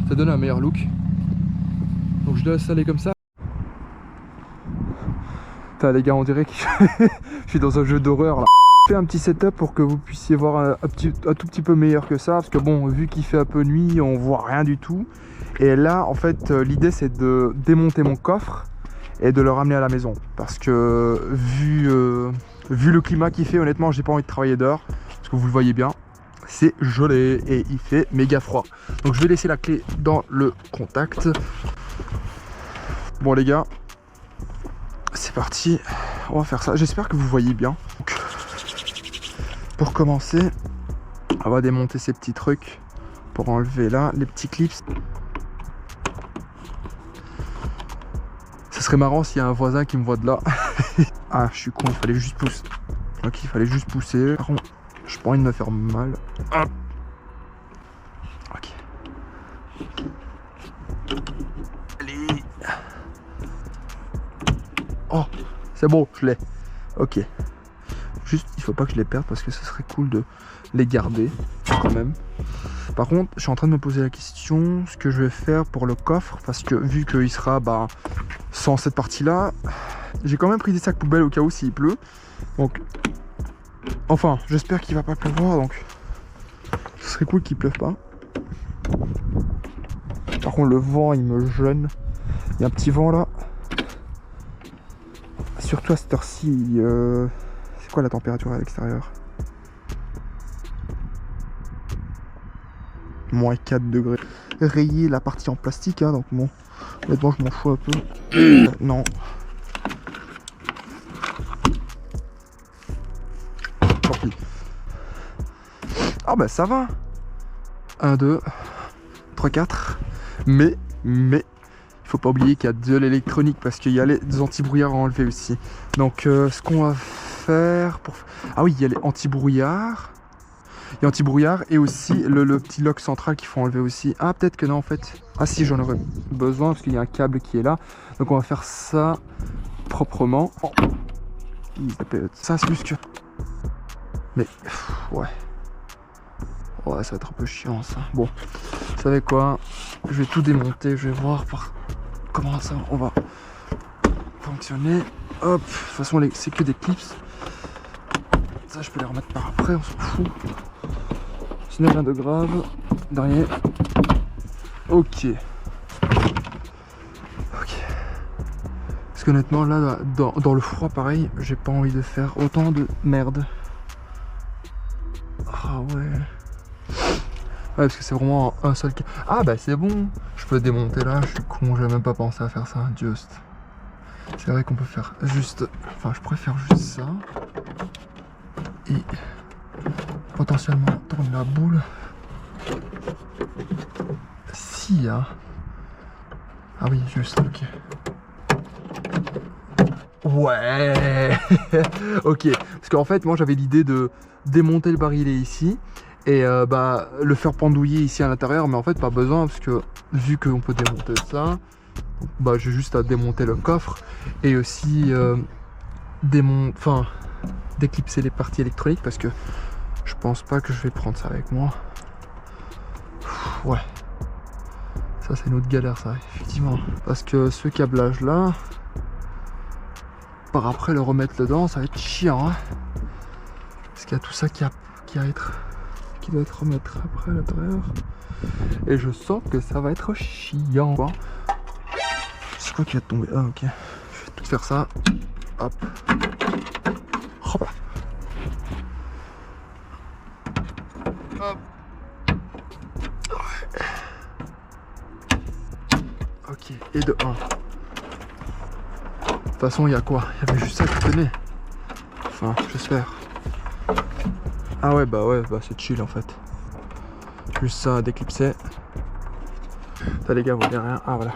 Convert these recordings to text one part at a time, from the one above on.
Ça donne un meilleur look. Donc je dois installer comme ça. Putain les gars, on dirait que je suis dans un jeu d'horreur là. Je fais un petit setup pour que vous puissiez voir un tout petit peu meilleur que ça. Parce que bon, vu qu'il fait un peu nuit, on voit rien du tout. Et là, en fait, l'idée c'est de démonter mon coffre et de le ramener à la maison. Parce que vu le climat qu'il fait, honnêtement, j'ai pas envie de travailler dehors. Parce que vous le voyez bien, c'est gelé et il fait méga froid. Donc je vais laisser la clé dans le contact. Bon les gars, c'est parti. On va faire ça. J'espère que vous voyez bien. Donc, pour commencer, on va démonter ces petits trucs pour enlever là les petits clips. Ça serait marrant s'il y a un voisin qui me voit de là. Ah, je suis con, il fallait juste pousser. Ok, il fallait juste pousser. Par contre, j'ai pas envie de me faire mal. Hop. Ok. Allez. Oh, c'est bon, je l'ai. Ok. Juste, il faut pas que je les perde parce que ce serait cool de les garder quand même. Par contre, je suis en train de me poser la question ce que je vais faire pour le coffre parce que vu qu'il sera sans cette partie-là, j'ai quand même pris des sacs poubelles au cas où s'il pleut. Donc, enfin, j'espère qu'il va pas pleuvoir. Donc, ce serait cool qu'il pleuve pas. Par contre, le vent, il me gêne. Il y a un petit vent là. Surtout à cette heure-ci. C'est quoi la température à l'extérieur? Moins 4 degrés. Rayer la partie en plastique, hein, donc bon, honnêtement je m'en fous un peu. Non. Tant pis. Ah bah ça va. 1, 2, 3, 4. Mais, il faut pas oublier qu'il y a de l'électronique parce qu'il y a les anti-brouillards à enlever aussi. Donc ce qu'on va faire pour... Ah oui, il y a les anti-brouillards. Il y a anti-brouillard et aussi le petit lock central qu'il faut enlever aussi. Ah, peut-être que non, en fait. Ah si, j'en aurais besoin parce qu'il y a un câble qui est là. Donc on va faire ça proprement. Oh. Ça, c'est juste que... Mais, ouais. Ouais, ça va être un peu chiant, ça. Bon, vous savez quoi? Je vais tout démonter. Je vais voir comment ça on va fonctionner. Hop, de toute façon, c'est que des clips. Ça, je peux les remettre par après, on s'en fout. Sinon, rien de grave. Derrière. Ok. Parce qu'honnêtement, là, dans le froid, pareil, j'ai pas envie de faire autant de merde. Ah ouais. Ouais, parce que c'est vraiment un seul... Ah bah c'est bon. Je peux démonter là, je suis con, j'avais même pas pensé à faire ça. Just. C'est vrai qu'on peut faire juste... Enfin, je pourrais faire juste ça. Et potentiellement tourner la boule. Si, hein. Ah oui, juste, ok. Ouais. Ok, parce qu'en fait, moi j'avais l'idée de démonter le barillet ici et le faire pendouiller ici à l'intérieur, mais en fait pas besoin parce que vu qu'on peut démonter ça, j'ai juste à démonter le coffre et aussi déclipser les parties électroniques parce que je pense pas que je vais prendre ça avec moi. Ouais, ça c'est une autre galère ça, effectivement, parce que ce câblage là, par après le remettre dedans, ça va être chiant, hein, parce qu'il y a tout ça qui doit être remettre après à l'intérieur, et je sens que ça va être chiant. C'est quoi qui va tomber? Ah ok, je vais tout faire ça. Hop. Hop là. Hop. Ouais. Ok, et de 1. De toute façon, il y a quoi? Il y avait juste ça qui tenait. Enfin, j'espère. Ah ouais, c'est chill en fait. Juste ça à déclipser. Ça les gars, vous voyez rien. Ah voilà.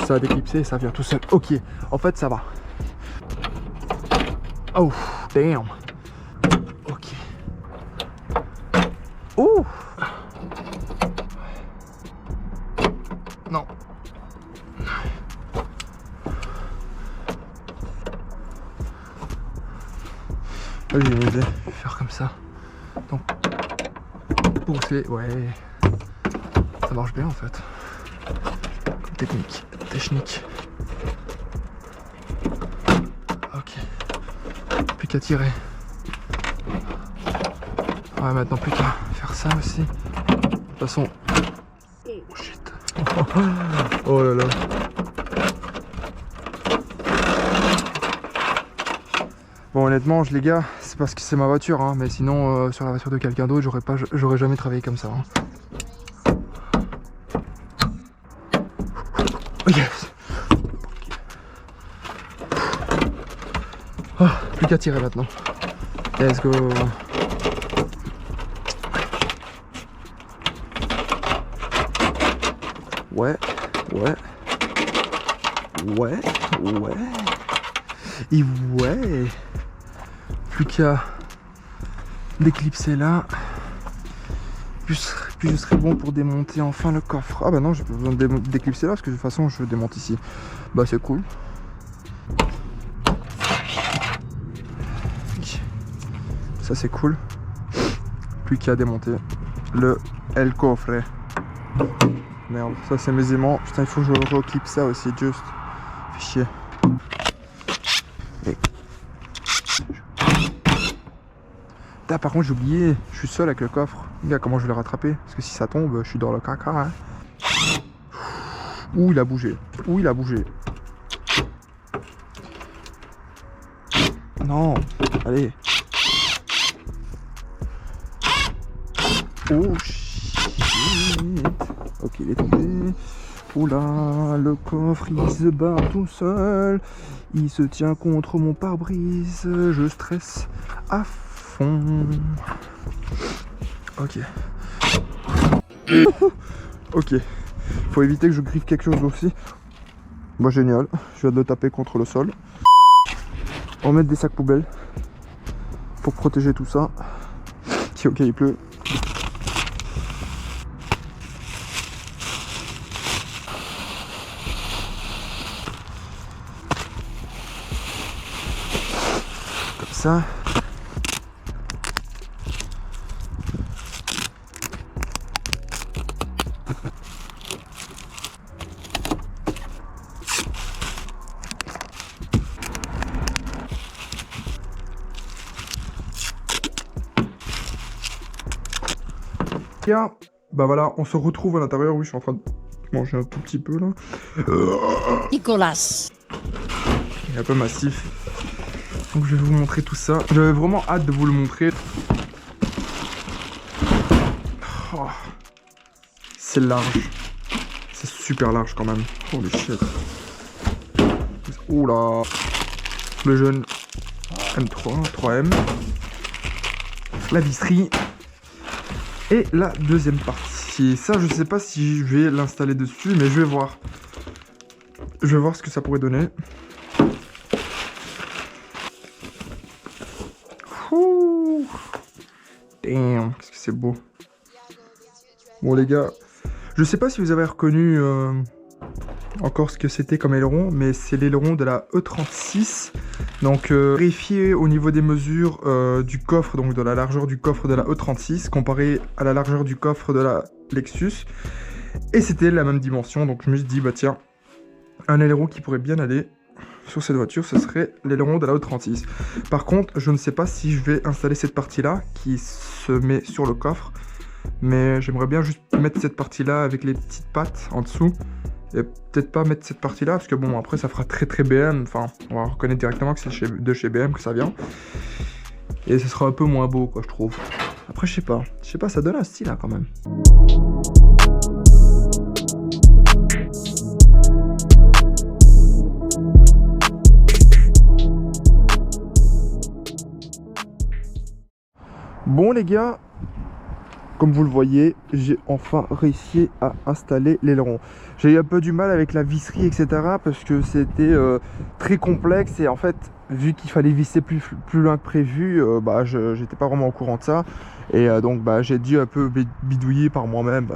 Ça a déclipsé et ça vient tout seul. Ok, en fait ça va. Oh, damn. Ok. Oh. Non. Vas-y, je vais faire comme ça. Donc, pousser, ouais. Ça marche bien en fait. Comme technique. Ok. Plus qu'à tirer. Ouais, maintenant plus qu'à faire ça aussi. De toute façon. Oh shit. Oh là là. Bon, honnêtement, les gars, c'est parce que c'est ma voiture, hein, mais sinon, sur la voiture de quelqu'un d'autre, j'aurais jamais travaillé comme ça. Hein. Yes. Oh, plus qu'à tirer maintenant. Let's go. Ouais. Et ouais. Plus qu'à l'éclipser là. Plus je serai bon pour démonter enfin le coffre. Ah bah non, j'ai pas besoin d'éclipser là parce que de toute façon je démonte ici. Bah c'est cool. Ça c'est cool. Plus qu'à démonter le coffre. Merde, ça c'est mes aimants. Putain, il faut que je reclippe ça aussi, juste. Fait chier. Et... Ah, par contre j'ai oublié, je suis seul avec le coffre. Regarde comment je vais le rattraper. Parce que si ça tombe, je suis dans le caca. Hein. Ouh, il a bougé. Non, allez. Oh shit. Ok, il est tombé. Oula, le coffre il se barre tout seul. Il se tient contre mon pare-brise. Je stresse à fond. Ok. Ok. Faut éviter que je griffe quelque chose aussi. Bah génial. Je viens de le taper contre le sol. On va mettre des sacs poubelles pour protéger tout ça. Ok, il pleut. Comme ça. Bah voilà, on se retrouve à l'intérieur. Oui, je suis en train de manger un tout petit peu là. Nicolas. Il est un peu massif. Donc je vais vous montrer tout ça. J'avais vraiment hâte de vous le montrer. Oh. C'est large. C'est super large quand même. Holy shit. Oula. Le jeune M3, 3M. La visserie. Et la deuxième partie. Ça, je sais pas si je vais l'installer dessus, mais je vais voir. Je vais voir ce que ça pourrait donner. Ouh. Damn, qu'est-ce que c'est beau. Bon les gars, je sais pas si vous avez reconnu encore ce que c'était comme aileron, mais c'est l'aileron de la E36. Donc vérifier au niveau des mesures du coffre, donc de la largeur du coffre de la E36 comparé à la largeur du coffre de la Lexus. Et c'était la même dimension, donc je me suis dit bah tiens, un aileron qui pourrait bien aller sur cette voiture, ce serait l'aileron de la E36. Par contre, je ne sais pas si je vais installer cette partie-là qui se met sur le coffre, mais j'aimerais bien juste mettre cette partie-là avec les petites pattes en dessous. Et peut-être pas mettre cette partie là parce que bon après ça fera très BM, enfin on va reconnaître directement que c'est de chez BM que ça vient. Et ce sera un peu moins beau quoi je trouve. Après je sais pas, ça donne un style là quand même. Bon les gars, comme vous le voyez, j'ai enfin réussi à installer l'aileron. J'ai eu un peu du mal avec la visserie, etc. parce que c'était très complexe et en fait, vu qu'il fallait visser plus loin que prévu, bah, j'étais pas vraiment au courant de ça. Et donc bah, j'ai dû un peu bidouiller par moi-même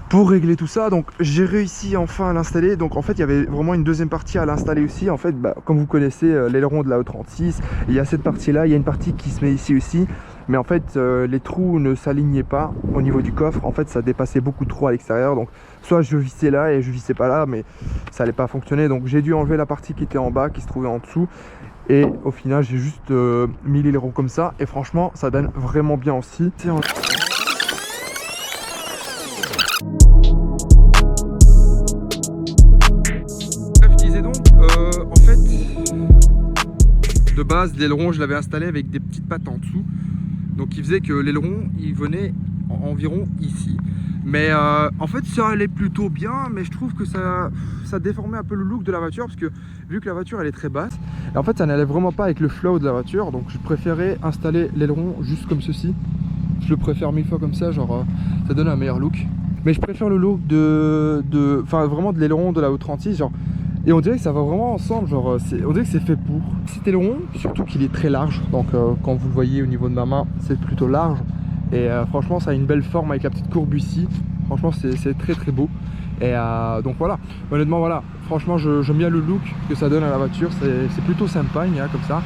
pour régler tout ça. Donc j'ai réussi enfin à l'installer. Donc en fait, il y avait vraiment une deuxième partie à l'installer aussi. En fait, bah, comme vous connaissez l'aileron de la E36, il y a cette partie-là, il y a une partie qui se met ici aussi. mais en fait les trous ne s'alignaient pas au niveau du coffre. En fait ça dépassait beaucoup trop à l'extérieur, donc soit je vissais là et je vissais pas là, mais ça allait pas fonctionner, donc j'ai dû enlever la partie qui était en bas, qui se trouvait en dessous, et au final j'ai juste mis l'aileron comme ça, et franchement ça donne vraiment bien aussi. Je disais donc en fait de base l'aileron je l'avais installé avec des petites pattes en dessous, donc il faisait que l'aileron il venait environ ici, mais en fait ça allait plutôt bien, mais je trouve que ça déformait un peu le look de la voiture, parce que vu que la voiture elle est très basse, et en fait ça n'allait vraiment pas avec le flow de la voiture, donc je préférais installer l'aileron juste comme ceci. Je le préfère 1000 fois comme ça, genre ça donne un meilleur look. Mais je préfère le look enfin vraiment de l'aileron de la O36, genre, et on dirait que ça va vraiment ensemble, genre on dirait que c'est fait pour. Cet aileron, surtout qu'il est très large, donc quand vous le voyez au niveau de ma main, c'est plutôt large, et franchement ça a une belle forme avec la petite courbe ici, franchement c'est très très beau. Et donc voilà, honnêtement voilà, franchement j'aime bien le look que ça donne à la voiture, c'est plutôt sympa, comme ça.